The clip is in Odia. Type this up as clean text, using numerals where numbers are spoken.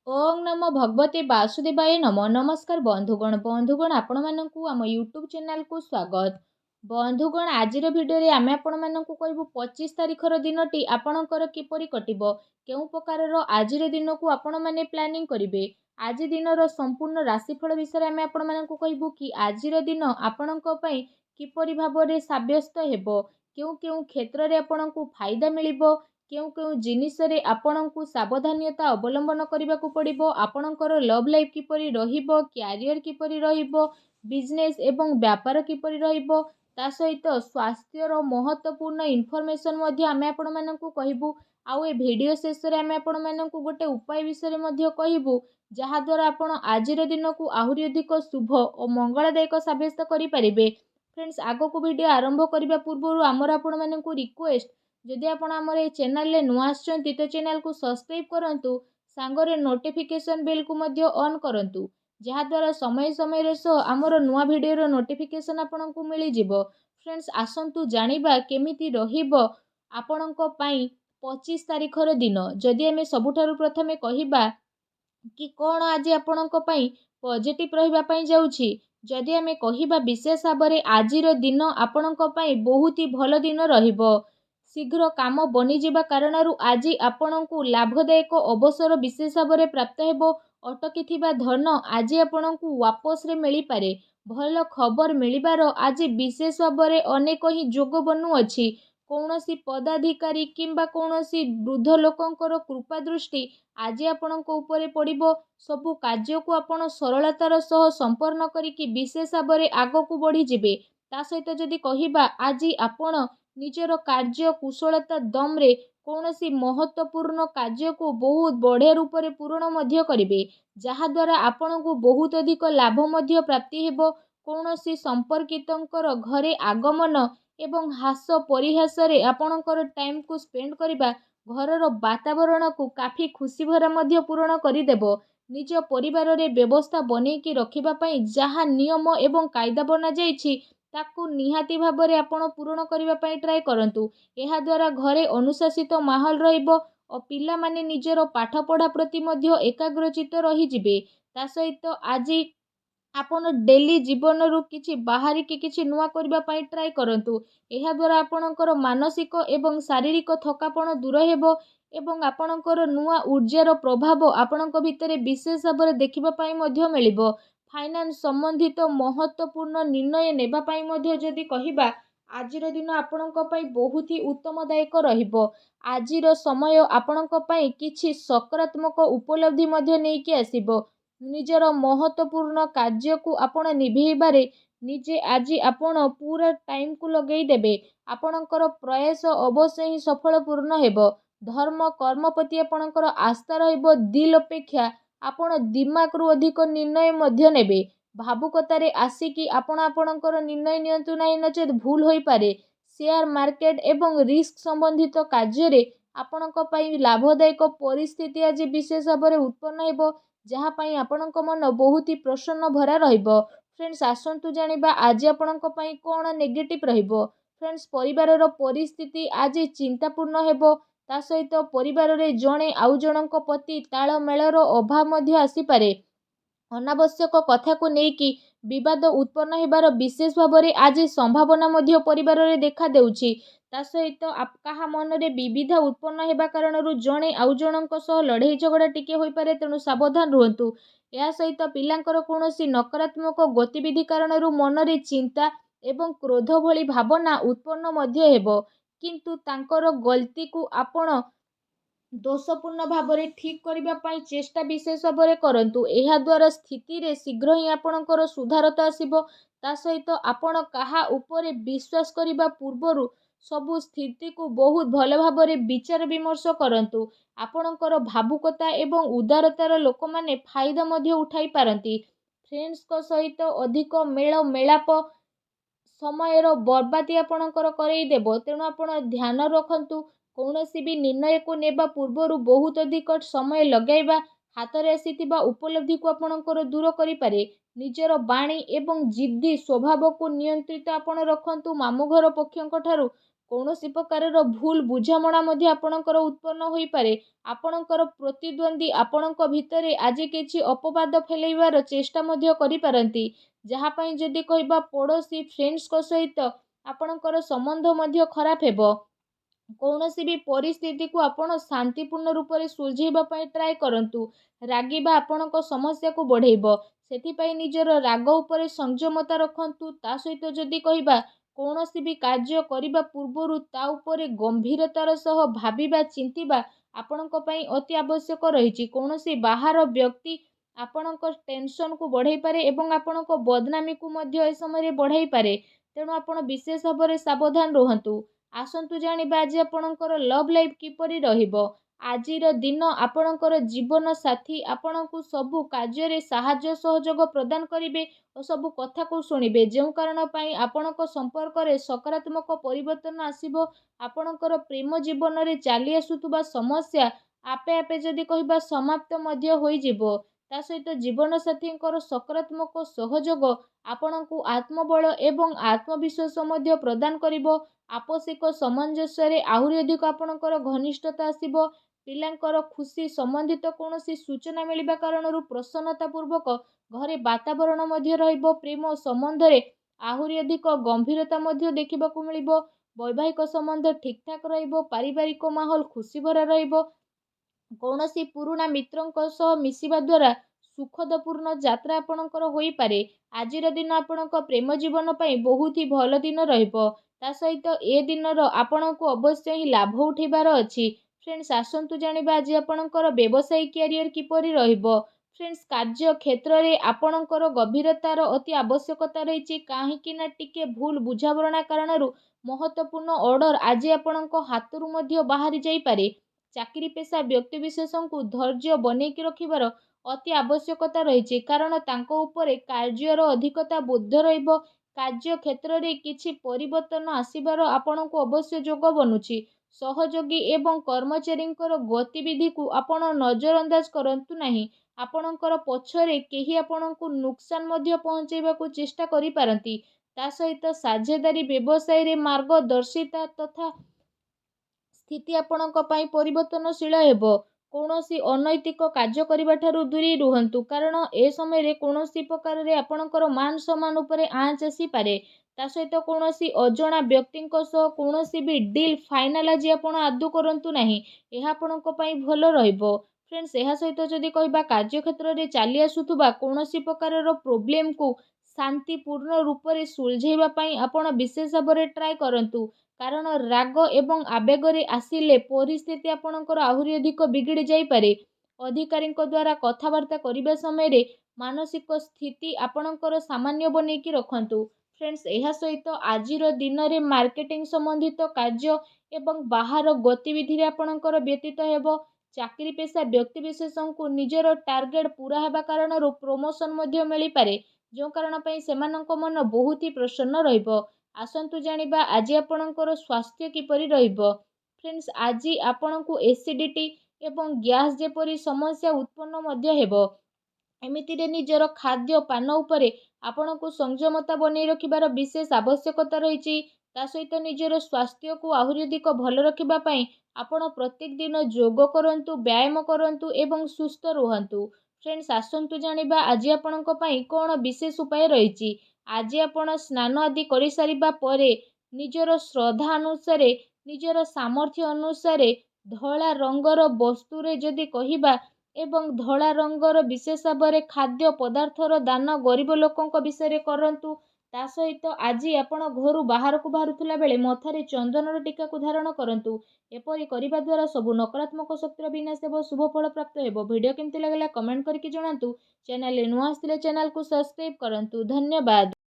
ओं नमो भगवते वासुदेवाय नमो नमस्कार बंधुगण आपण मानकु आम यूट्यूब चैनल को स्वागत। बंधुगण आजिर भिडियो आमे आपण मानकु कहबू 25 तारिखर दिनटी आपणकर किपरि कटिबो केउ प्रकारर आजिर दिन को आपण माने प्लानिंग करिवे। आज दिनर संपूर्ण राशिफल विषय आमे आपण मानकु कहबू कि आजिर दिन आपणक पई किपरि भाबरे साब्यस्त हेबो, केउ केउ क्षेत्र रे आपणकु फायदा मिलिबो, केउ केउ जिनिसरे आपणकु सावधानता अवलंबन करबाकू पड़िबो, आपणकर लव लाइफ किपरि रहिबो, क्यारियर किपरि रहिबो, बिजनेस एवं व्यापार किपरि रहिबो, ता सहित स्वास्थ्यर महत्वपूर्ण इनफॉरमेशन मध्ये आमे आपण मानकु कहिबू। आउ ए वीडियो शेष रे आमे आपण मानकु गोटे उपाय विषय मध्ये कहिबू, जहा द्वारा आपण आजिर दिन को आहुरी अधिक शुभ और मंगलदायक साब्यस्त करि परिबे। फ्रेंड्स, आगो को वीडियो आरंभ करबा पूर्व आमर आपण मानकु रिक्वेस्ट, जदि आपण आमर ए चैनल ले नुआ आछंती तो चैनल को सब्सक्राइब करंतु, सांगरे नोटिफिकेशन बेल को मध्य ऑन करंतु, जहा द्वारा समय समय रे सो आमर नुआ वीडियो रो नोटिफिकेशन आपनकु मिली जिवो। फ्रेंड्स, आसंतु जानिबा केमिति रहिबो आपनक पई 25 तारिखर दिन। जदि आमे सबुठारु प्रथमे कहिबा कि कौन आज आपणक पई पॉजिटिव रहिबा पई जाउछि, जदि आमे कहिबा विशेष भाबरे आजिर दिन आपणक पई बहुत ही भल दिन रहिबो। शीघ्र काम बनी जिबा कारणरू आज आपणकु लाभदायक अवसर विशेष भाबरे प्राप्त हेबो। अटकी थिबा धन आज आपणकु वापस रे मिली पारे। भल खबर मिलिबार आज विशेष भाबरे अनेक ही जोग बनु अछि। कौनसी पदाधिकारी किंबा कौनसी वृद्ध लोकंकर कृपा दृष्टि आज आपणक उपरे पड़िबो। सबु कार्य को आपण सरलतार सह संपन्न करिकि विशेष भाबरे आगकु बढ़ी जिबे। ता सहित जदि कहिबा आज आपण निजर कार्य कुशलता दमरे कौनसी महत्वपूर्ण कार्य को बहुत बढ़िया रूप से पूर्ण मध्य करिवे, जहा द्वारा आपणकु बहुत अधिक लाभ मध्य प्राप्ति हेबो। कौनसी संपर्कितंकर घरे आगमन एवं हास परिहास रे आपणकर टाइम को स्पेंड करिबा घरर वातावरण को काफी खुशी भरा मध्य पूर्ण करिदेबो। निज परिवार रे व्यवस्था बनेकी रखिबा पई जहा नियम एवं कायदा बना जाइछि ताकू निहाती भाबरे आपण पूर्ण करिबा पई ट्राई करंतु। एहा द्वारा घरे अनुशासित माहौल रहिबो और पिला माने निजर पाठ पढ़ा प्रति मध्य एकाग्रचित रही जिबे। ता सहित आज आपण डेली जीवन रु किछि बाहरी के किछि नुआ करबा पई ट्राई करंतु। एहा द्वारा आपणकर मानसिक एवं शारीरिक थकापन दूर हेबो एवं आपणकर नुआ ऊर्जार प्रभाव आपणक भितरे विशेष भाबरे देखिबा पई मध्य मिलिबो। फाइनान्स संबंधित महत्वपूर्ण निर्णय नेबा पई मध्य जदि कहिबा आजिर दिन आपणक पई बहुत ही उत्तमदायक रहिबो। आजिर समय आपणक पई किछि सकारात्मक उपलब्धि मध्य नेकी आसीबो। निजर महत्वपूर्ण कार्य को आपण निभेबारे निजे आज आपण पूरा टाइम को लगेई देबे। आपणकर प्रयास अवश्य ही सफल पूर्ण हेबो। धर्म कर्म प्रति आपणकर आस्था रहिबो। दिल अपेक्षा आपण दिमाग रु अधिक निर्णय मध्य नेबे। भावुकतारे आसिकी आपण आपणकर निर्णय नियंतु नाही, नचेत भूल होई पारे। शेयर मार्केट एवं रिस्क संबंधित कार्य रे आपणक पई लाभदायक परिस्थिति आज विशेष भाबरे उत्पन्न हेबो, जहा पई आपणक मन बहुत ही प्रसन्न भरा रहिबो। फ्रेंड्स, आसंतु जानिबा आज आपणक पई कोन नेगेटिव रहिबो। फ्रेंड्स, परिवारर परिस्थिति आज चिंतापूर्ण हेबो। ता सहित परिवार रे जणे आउ जणक प्रति ताळमेळर अभाव मध्य आसी पारे। अनावश्यक कथा को नेकी विवाद उत्पन्न हेबार विशेष भाबरे आज संभावना मध्य परिवार रे देखा देउछि। ता सहित काहा मन रे विविधा उत्पन्न हेबा कारणरू जणे आउ जणक सह लड़ाई झगड़ा टिके होई पारे, तेणु सावधान रहंतु। या सहित पिलांकर कोनोसी नकारात्मक गतिविधि कारणरू मन रे चिंता एवं क्रोध भली भावना उत्पन्न मध्य हेबो, किंतु तांकर गलती को आपण दोषपूर्ण भाबरे ठीक करिबा पई चेष्टा विशेष भाबरे करंतु। एहा द्वारा स्थिति रे शीघ्र ही आपणकर सुधारता आसीबो। ता सहित आपण काहा उपरे विश्वास करिबा पूर्वरु सबु स्थिति को बहुत भल भाबरे विचार विमर्श करंतु। आपणकर भावुकता एवं उदारतार लोक माने फायदा मध्य उठाई पारंती। फ्रेंड्स को सहित अधिक मेल मेलाप समयर बर्बादी आपणकर करई देबो, तेणु आपण ध्यान रखंतु। कौनसी भी निर्णय को नेबा पूर्वरु बहुत अधिक समय लगाइबा हातरे आसीथिबा उपलब्धि को आपणकर दूर करि पारे। निजर बाणी एवं जिद्दी स्वभाव को नियंत्रित आपण रखंतु। मामु घर पक्षंक ठारू କୌଣସି ପ୍ରକାରର ଭୁଲ ବୁଝାମଣା ମଧ୍ୟ ଆପଣଙ୍କର ଉତ୍ପନ୍ନ ହୋଇପାରେ। ଆପଣଙ୍କର ପ୍ରତିଦ୍ୱନ୍ଦ୍ୱୀ ଆପଣଙ୍କ ଭିତରେ ଆଜି କିଛି ଅପବାଦ ଫେଲାଇବାର ଚେଷ୍ଟା ମଧ୍ୟ କରିପାରନ୍ତି, ଯାହା ପାଇଁ ଯଦି କହିବା ପଡ଼ୋଶୀ ଫ୍ରେଣ୍ଡସ୍ଙ୍କ ସହିତ ଆପଣଙ୍କର ସମ୍ବନ୍ଧ ମଧ୍ୟ ଖରାପ ହେବ। କୌଣସି ବି ପରିସ୍ଥିତିକୁ ଆପଣ ଶାନ୍ତିପୂର୍ଣ୍ଣ ରୂପରେ ସୁଲଝେଇବା ପାଇଁ ଟ୍ରାଏ କରନ୍ତୁ। ରାଗିବା ଆପଣଙ୍କ ସମସ୍ୟାକୁ ବଢ଼େଇବ। ସେଥିପାଇଁ ନିଜର ରାଗ ଉପରେ ସଂଯମତା ରଖନ୍ତୁ। ତା ସହିତ ଯଦି କହିବା କୌଣସି ବି କାର୍ଯ୍ୟ କରିବା ପୂର୍ବରୁ ତା ଉପରେ ଗମ୍ଭୀରତାର ସହ ଭାବିବା ଚିନ୍ତିବା ଆପଣଙ୍କ ପାଇଁ ଅତି ଆବଶ୍ୟକ ରହିଛି। କୌଣସି ବାହାର ବ୍ୟକ୍ତି ଆପଣଙ୍କ ଟେନସନକୁ ବଢ଼େଇପାରେ ଏବଂ ଆପଣଙ୍କ ବଦନାମୀକୁ ମଧ୍ୟ ଏ ସମୟରେ ବଢ଼ାଇପାରେ। ତେଣୁ ଆପଣ ବିଶେଷ ଭାବରେ ସାବଧାନ ରୁହନ୍ତୁ। ଆସନ୍ତୁ ଜାଣିବା ଆଜି ଆପଣଙ୍କର ଲଭ୍ ଲାଇଫ୍ କିପରି ରହିବ। ଆଜିର ଦିନ ଆପଣଙ୍କର ଜୀବନ ସାଥୀ ଆପଣଙ୍କୁ ସବୁ କାର୍ଯ୍ୟରେ ସାହାଯ୍ୟ ସହଯୋଗ ପ୍ରଦାନ କରିବେ ଓ ସବୁ କଥାକୁ ଶୁଣିବେ, ଯେଉଁ କାରଣ ପାଇଁ ଆପଣଙ୍କ ସମ୍ପର୍କରେ ସକାରାତ୍ମକ ପରିବର୍ତ୍ତନ ଆସିବ। ଆପଣଙ୍କର ପ୍ରେମ ଜୀବନରେ ଚାଲି ଆସୁଥିବା ସମସ୍ୟା ଆପେ ଆପେ ଯଦି କହିବା ସମାପ୍ତ ମଧ୍ୟ ହୋଇଯିବ। ତା ସହିତ ଜୀବନସାଥୀଙ୍କର ସକାରାତ୍ମକ ସହଯୋଗ ଆପଣଙ୍କୁ ଆତ୍ମବଳ ଏବଂ ଆତ୍ମବିଶ୍ୱାସ ମଧ୍ୟ ପ୍ରଦାନ କରିବ। ଆପୋଷିକ ସାମଞ୍ଜସ୍ୟରେ ଆହୁରି ଅଧିକ ଆପଣଙ୍କର ଘନିଷ୍ଠତା ଆସିବ। ପିଲାଙ୍କର ଖୁସି ସମ୍ବନ୍ଧିତ କୌଣସି ସୂଚନା ମିଳିବା କାରଣରୁ ପ୍ରସନ୍ନତାପୂର୍ବକ ଘରେ ବାତାବରଣ ମଧ୍ୟ ରହିବ। ପ୍ରେମ ସମ୍ବନ୍ଧରେ ଆହୁରି ଅଧିକ ଗମ୍ଭୀରତା ମଧ୍ୟ ଦେଖିବାକୁ ମିଳିବ। ବୈବାହିକ ସମ୍ବନ୍ଧ ଠିକଠାକ୍ ରହିବ। ପାରିବାରିକ ମାହୋଲ ଖୁସିଭରା ରହିବ। କୌଣସି ପୁରୁଣା ମିତ୍ରଙ୍କ ସହ ମିଶିବା ଦ୍ୱାରା ସୁଖଦପୂର୍ଣ୍ଣ ଯାତ୍ରା ଆପଣଙ୍କର ହୋଇପାରେ। ଆଜିର ଦିନ ଆପଣଙ୍କ ପ୍ରେମ ଜୀବନ ପାଇଁ ବହୁତ ହି ଭଲ ଦିନ ରହିବ। ତା ସହିତ ଏ ଦିନର ଆପଣଙ୍କୁ ଅବଶ୍ୟ ହିଁ ଲାଭ ଉଠାଇବାର ଅଛି। ଫ୍ରେଣ୍ଡସ୍, ଆସନ୍ତୁ ଜାଣିବା ଆଜି ଆପଣଙ୍କର ବ୍ୟବସାୟିକ କ୍ୟାରିୟର କିପରି ରହିବ। ଫ୍ରେଣ୍ଡସ୍, କାର୍ଯ୍ୟ କ୍ଷେତ୍ରରେ ଆପଣଙ୍କର ଗଭୀରତାର ଅତି ଆବଶ୍ୟକତା ରହିଛି। କାହିଁକି ନା ଟିକେ ଭୁଲ ବୁଝାମଣା କାରଣରୁ ମହତ୍ୱପୂର୍ଣ୍ଣ ଅର୍ଡର ଆଜି ଆପଣଙ୍କ ହାତରୁ ମଧ୍ୟ ବାହାରି ଯାଇପାରେ। ଚାକିରି ପେଶା ବ୍ୟକ୍ତିବିଶେଷଙ୍କୁ ଧୈର୍ଯ୍ୟ ବନେଇକି ରଖିବାର ଅତି ଆବଶ୍ୟକତା ରହିଛି, କାରଣ ତାଙ୍କ ଉପରେ କାର୍ଯ୍ୟର ଅଧିକତା ବୋଧ ରହିବ। କାର୍ଯ୍ୟ କ୍ଷେତ୍ରରେ କିଛି ପରିବର୍ତ୍ତନ ଆସିବାର ଆପଣଙ୍କୁ ଅବଶ୍ୟ ଯୋଗ ବନୁଛି। ସହଯୋଗୀ ଏବଂ କର୍ମଚାରୀଙ୍କର ଗତିବିଧିକୁ ଆପଣ ନଜରଅନ୍ଦାଜ କରନ୍ତୁ ନାହିଁ। ଆପଣଙ୍କର ପଛରେ କେହି ଆପଣଙ୍କୁ ନୁକସାନ ମଧ୍ୟ ପହଞ୍ଚାଇବାକୁ ଚେଷ୍ଟା କରିପାରନ୍ତି। ତା ସହିତ ସାଝେଦାରୀ ବ୍ୟବସାୟରେ ମାର୍ଗଦର୍ଶିତା ତଥା ସ୍ଥିତି ଆପଣଙ୍କ ପାଇଁ ପରିବର୍ତ୍ତନଶୀଳ ହେବ। କୌଣସି ଅନୈତିକ କାର୍ଯ୍ୟ କରିବା ଠାରୁ ଦୂରେଇ ରୁହନ୍ତୁ, କାରଣ ଏ ସମୟରେ କୌଣସି ପ୍ରକାରରେ ଆପଣଙ୍କର ମାନ ସମ୍ମାନ ଉପରେ ଆଞ୍ଚ ଆସିପାରେ। ତା ସହିତ କୌଣସି ଅଜଣା ବ୍ୟକ୍ତିଙ୍କ ସହ କୌଣସି ବି ଡିଲ୍ ଫାଇନାଲ ଆଜି ଆପଣ ଆଦୌ କରନ୍ତୁ ନାହିଁ। ଏହା ଆପଣଙ୍କ ପାଇଁ ଭଲ ରହିବ। ଫ୍ରେଣ୍ଡସ୍, ଏହା ସହିତ ଯଦି କହିବା କାର୍ଯ୍ୟକ୍ଷେତ୍ରରେ ଚାଲି ଆସୁଥିବା କୌଣସି ପ୍ରକାରର ପ୍ରୋବ୍ଲେମକୁ ଶାନ୍ତିପୂର୍ଣ୍ଣ ରୂପରେ ସୁଲଝେଇବା ପାଇଁ ଆପଣ ବିଶେଷ ଭାବରେ ଟ୍ରାଏ କରନ୍ତୁ, କାରଣ ରାଗ ଏବଂ ଆବେଗରେ ଆସିଲେ ପରିସ୍ଥିତି ଆପଣଙ୍କର ଆହୁରି ଅଧିକ ବିଗିଡ଼ି ଯାଇପାରେ। ଅଧିକାରୀଙ୍କ ଦ୍ୱାରା କଥାବାର୍ତ୍ତା କରିବା ସମୟରେ ମାନସିକ ସ୍ଥିତି ଆପଣଙ୍କର ସାମାନ୍ୟ ବନେଇକି ରଖନ୍ତୁ। ଫ୍ରେଣ୍ଡସ୍, ଏହା ସହିତ ଆଜିର ଦିନରେ ମାର୍କେଟିଂ ସମ୍ବନ୍ଧିତ କାର୍ଯ୍ୟ ଏବଂ ବାହାର ଗତିବିଧିରେ ଆପଣଙ୍କର ବ୍ୟତୀତ ହେବ। ଚାକିରି ପେଶା ବ୍ୟକ୍ତିବିଶେଷଙ୍କୁ ନିଜର ଟାର୍ଗେଟ ପୁରା ହେବା କାରଣରୁ ପ୍ରମୋସନ ମଧ୍ୟ ମିଳିପାରେ, ଯେଉଁ କାରଣ ପାଇଁ ସେମାନଙ୍କ ମନ ବହୁତ ହି ପ୍ରସନ୍ନ ରହିବ। ଆସନ୍ତୁ ଜାଣିବା ଆଜି ଆପଣଙ୍କର ସ୍ୱାସ୍ଥ୍ୟ କିପରି ରହିବ। ଫ୍ରେଣ୍ଡସ୍, ଆଜି ଆପଣଙ୍କୁ ଏସିଡିଟି ଏବଂ ଗ୍ୟାସ୍ ଯେପରି ସମସ୍ୟା ଉତ୍ପନ୍ନ ମଧ୍ୟ ହେବ। ଏମିତିରେ ନିଜର ଖାଦ୍ୟ ପାନ ଉପରେ ଆପଣଙ୍କୁ ସଂଯମତା ବନେଇ ରଖିବାର ବିଶେଷ ଆବଶ୍ୟକତା ରହିଛି। ତା ସହିତ ନିଜର ସ୍ୱାସ୍ଥ୍ୟକୁ ଆହୁରି ଅଧିକ ଭଲ ରଖିବା ପାଇଁ ଆପଣ ପ୍ରତ୍ୟେକ ଦିନ ଯୋଗ କରନ୍ତୁ, ବ୍ୟାୟାମ କରନ୍ତୁ ଏବଂ ସୁସ୍ଥ ରୁହନ୍ତୁ। ଫ୍ରେଣ୍ଡସ୍, ଆସନ୍ତୁ ଜାଣିବା ଆଜି ଆପଣଙ୍କ ପାଇଁ କ'ଣ ବିଶେଷ ଉପାୟ ରହିଛି। ଆଜି ଆପଣ ସ୍ନାନ ଆଦି କରିସାରିବା ପରେ ନିଜର ଶ୍ରଦ୍ଧା ଅନୁସାରେ, ନିଜର ସାମର୍ଥ୍ୟ ଅନୁସାରେ ଧଳା ରଙ୍ଗର ବସ୍ତୁରେ ଯଦି କହିବା ଏବଂ ଧଳା ରଙ୍ଗର ବିଶେଷ ଭାବରେ ଖାଦ୍ୟ ପଦାର୍ଥର ଦାନ ଗରିବ ଲୋକଙ୍କ ବିଷୟରେ କରନ୍ତୁ। ତା ସହିତ ଆଜି ଆପଣ ଘରୁ ବାହାରକୁ ବାହାରୁଥିଲା ବେଳେ ମଥାରେ ଚନ୍ଦନର ଟୀକାକୁ ଧାରଣ କରନ୍ତୁ। ଏପରି କରିବା ଦ୍ୱାରା ସବୁ ନକାରାତ୍ମକ ଶକ୍ତିର ବିନାଶ ହେବ, ଶୁଭ ଫଳ ପ୍ରାପ୍ତ ହେବ। ଭିଡ଼ିଓ କେମିତି ଲାଗିଲା କମେଣ୍ଟ କରିକି ଜଣାନ୍ତୁ। ଚ୍ୟାନେଲରେ ନୂଆ ଆସିଥିଲେ ଚ୍ୟାନେଲକୁ ସବସ୍କ୍ରାଇବ୍ କରନ୍ତୁ। ଧନ୍ୟବାଦ।